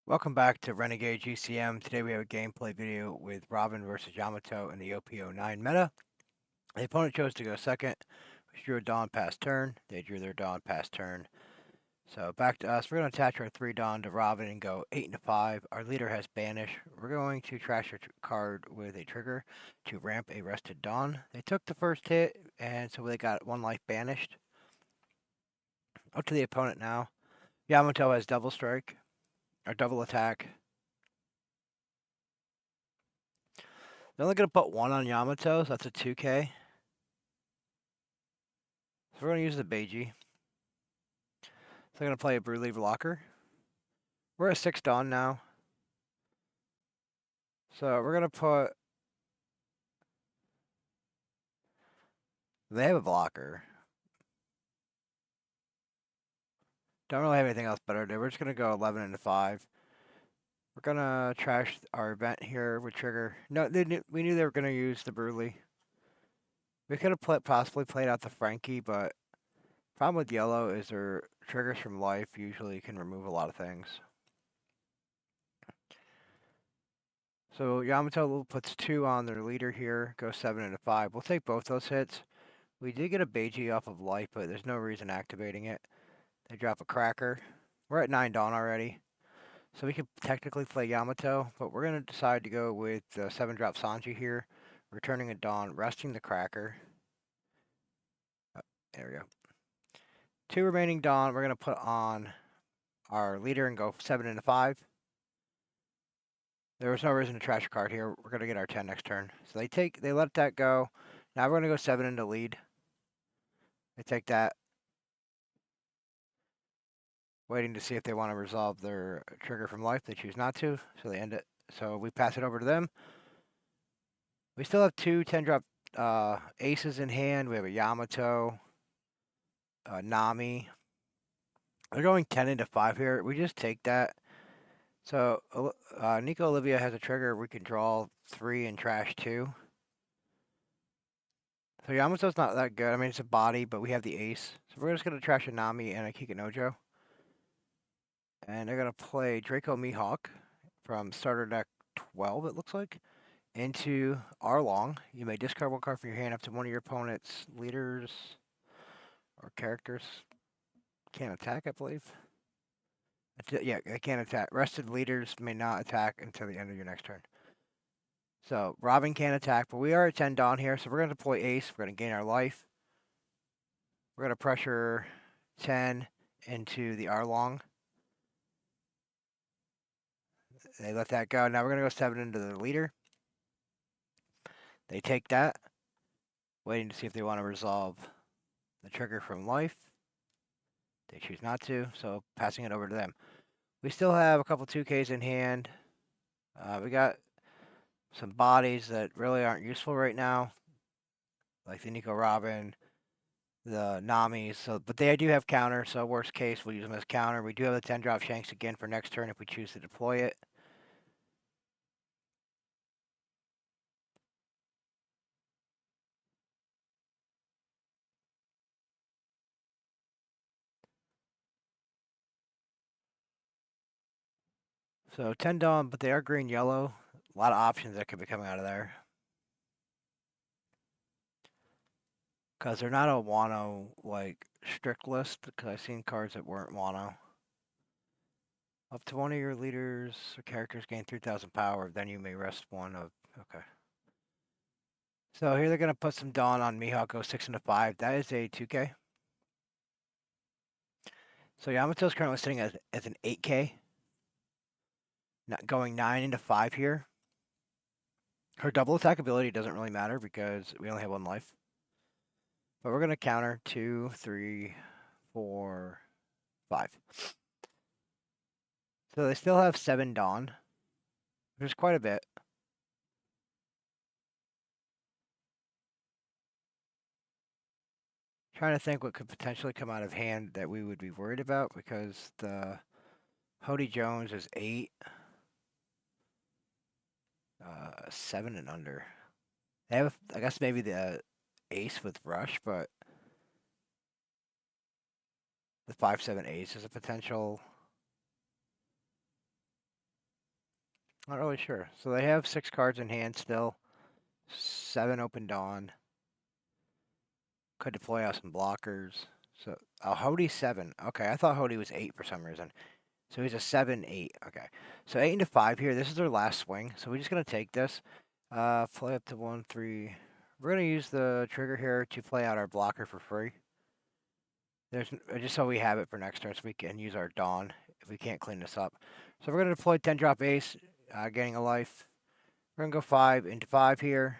Welcome back to Renegade GCM. Today we have a gameplay video with Robin versus Yamato in the OP09 meta. The opponent chose to go second, which drew a Dawn pass turn. They drew their Dawn pass turn. So back to us. We're going to attach our 3 Dawn to Robin and go 8 into 5. Our leader has Banish. We're going to trash a card with a trigger to ramp a rested Dawn. They took the first hit, and so they got 1 life banished. Up to the opponent now. Yamato has double strike, or double attack. They're only going to put 1 on Yamato, so that's a 2k. So we're going to use the Beiji. So I'm going to play a Brewleaf Locker. We're at 6 Dawn now. So we're going to put... They have a blocker. Don't really have anything else better to do. We're just going to go 11 into 5. We're going to trash our event here with Trigger. No, we knew they were going to use the Brewleaf. We could have possibly played out the Frankie, but problem with yellow is their triggers from life usually can remove a lot of things. So Yamato puts 2 on their leader here, goes 7 into 5. We'll take both those hits. We did get a Beiji off of life, but there's no reason activating it. They drop a cracker. We're at 9 Dawn already. So we could technically play Yamato, but we're going to decide to go with the 7-drop Sanji here. Returning a Dawn, resting the cracker. There we go. 2 remaining Dawn, we're going to put on our leader and go 7 into 5. There was no reason to trash a card here. We're going to get our 10 next turn. So they let that go. Now we're going to go 7 into lead. They take that. Waiting to see if they want to resolve their trigger from life. They choose not to, so they end it. So we pass it over to them. We still have 2 10-drop aces in hand. We have a Yamato, Nami. They're going 10 into 5 here. We just take that. So Nico Olivia has a trigger. We can draw 3 and trash 2. So Yamato's not that good. I mean, it's a body, but we have the ace. So we're just going to trash a Nami and a Kikinojo. And they're going to play Draco Mihawk from starter deck 12, it looks like, into Arlong. You may discard 1 card from your hand up to one of your opponent's leaders or characters. Can't attack, I believe. Yeah, they can't attack. Rested leaders may not attack until the end of your next turn. So Robin can't attack, but we are at 10 Dawn here, so we're going to deploy Ace. We're going to gain our life. We're going to pressure 10 into the Arlong. They let that go. Now we're going to go 7 into the leader. They take that. Waiting to see if they want to resolve the trigger from life. They choose not to, so passing it over to them. We still have a couple 2Ks in hand. We got some bodies that really aren't useful right now, like the Nico Robin, the Namis. So, but they do have counter, so worst case, we'll use them as counter. We do have the 10-drop Shanks again for next turn if we choose to deploy it. So 10 Dawn, but they are green-yellow. A lot of options that could be coming out of there. Because they're not a Wano, like, strict list, because I've seen cards that weren't Wano. Up to one of your leaders or characters gain 3,000 power, then you may rest 1 of... Okay. So here they're going to put some Dawn on Mihawk, go 6 into 5. That is a 2K. So Yamato's currently sitting as an 8K. Not going 9 into 5 here. Her double attack ability doesn't really matter because we only have 1 life. But we're going to counter 2, 3, 4, 5. So they still have 7 Dawn. There's quite a bit. Trying to think what could potentially come out of hand that we would be worried about because the Hody Jones is 8. 7 and under. They have, I guess, maybe the ace with rush, but the 5/7 ace is a potential Not really sure. So they have 6 cards in hand still. 7 open dawn. Could deploy out some blockers. So, oh, Hody 7. Okay, I thought Hody was 8 for some reason. So he's a 7-8. Okay. So 8 into 5 here. This is their last swing. So we're just going to take this. Play up to 1, 3. We're going to use the trigger here to play out our blocker for free. There's just so we have it for next turn so we can use our dawn if we can't clean this up. So we're going to deploy 10 drop ace, gaining a life. We're going to go 5 into 5 here.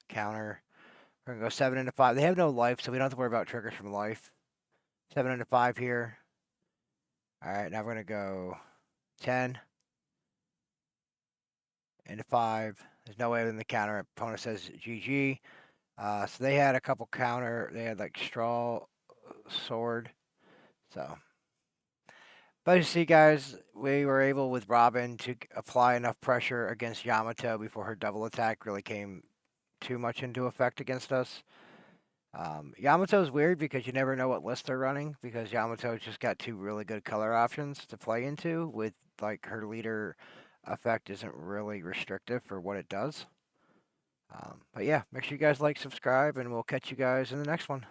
Counter. We're going to go 7 into 5. They have no life, so we don't have to worry about triggers from life. 7 into 5 here. All right, now we're going to go 10 into 5. There's no way in the counter. Opponent says GG. So they had a couple counter. They had like straw, sword. So, but you see, guys, we were able with Robin to apply enough pressure against Yamato before her double attack really came too much into effect against us. Yamato's weird because you never know what list they're running because Yamato's just got 2 really good color options to play into with like her leader effect isn't really restrictive for what it does. But yeah, make sure you guys like, subscribe, and we'll catch you guys in the next one.